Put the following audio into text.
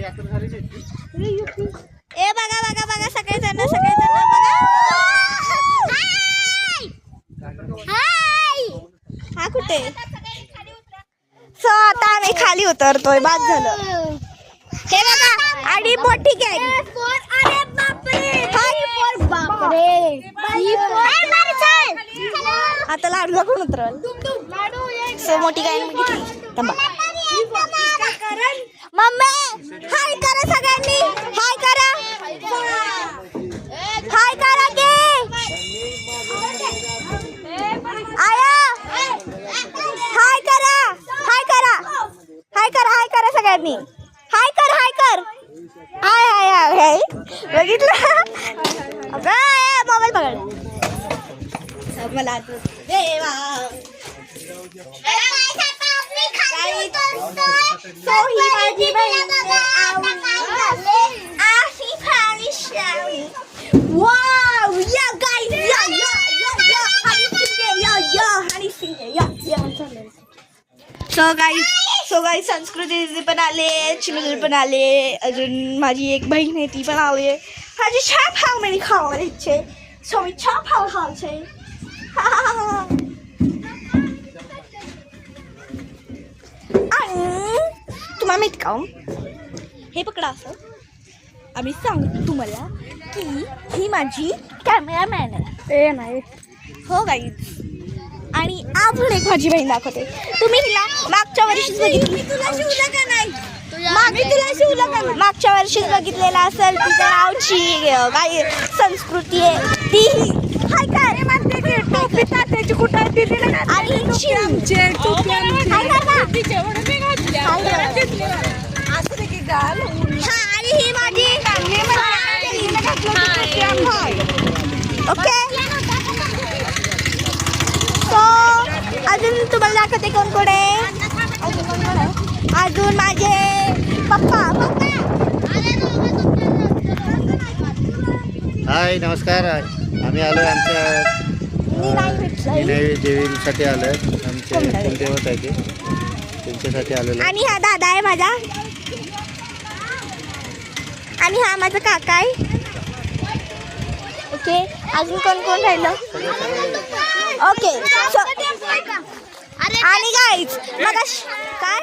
ए बघा बघा बघा सगळेजण बघा. हा कुठे सो आता आम्ही खाली उतरतोय. बाद झालं हे बघा. आणि मोठी गँग. आता लाडूला कोण उतरल. सो मोठी गँग घेतली. मम्मी हाय करा सगळ्यांनी. हाय करा. हाय करा की आया. हाय करा. हाय करा. हाय करा. हाय करा सगळ्यांनी. हाय कर. हाय कर. हाय हाय हाय. बघितलं मोबाईल पकड. मला देवा सो ही माझी बहीण वाव या गाइस सो गाइस संस्कृती दीदी पण आले. चिनुदीदी पण आले. अजून माझी एक बहीण आहे ती पण आली. माझी छान भाव मी खावा इच्छे. सो मी छान भाव खायचे. तुम्हाला माहित का हे पकडा. असं आम्ही सांगतो तुम्हाला की ही माझी कॅमेरामॅन आहे. नाही हो गाईज. आणि अजून एक माझी बहीण दाखवते. तुम्ही हिला मागच्या वर्षीच बघितली. मागच्या वर्षीच बघितलेला असेल. तिच्या नावची काही संस्कृती आहे ती. हाय काय म्हणते की टोपी तात्याची कुठं आणि आणि ही माझी ओके. सो अजून तुम्हाला दाखवते कोण कोण आहे. अजून माझे पप्पा. हाय नमस्कार. आम्ही आलो आमच्या देवीसाठी आलो. आमचे कुलदेवत आहे ते त्यांच्यासाठी आलेलो. आणि हा दादा आहे माझा. आणि हा माझा काका आहे. ओके अजून कोण कोण राहिलं. ओके आणि गाईज मग काय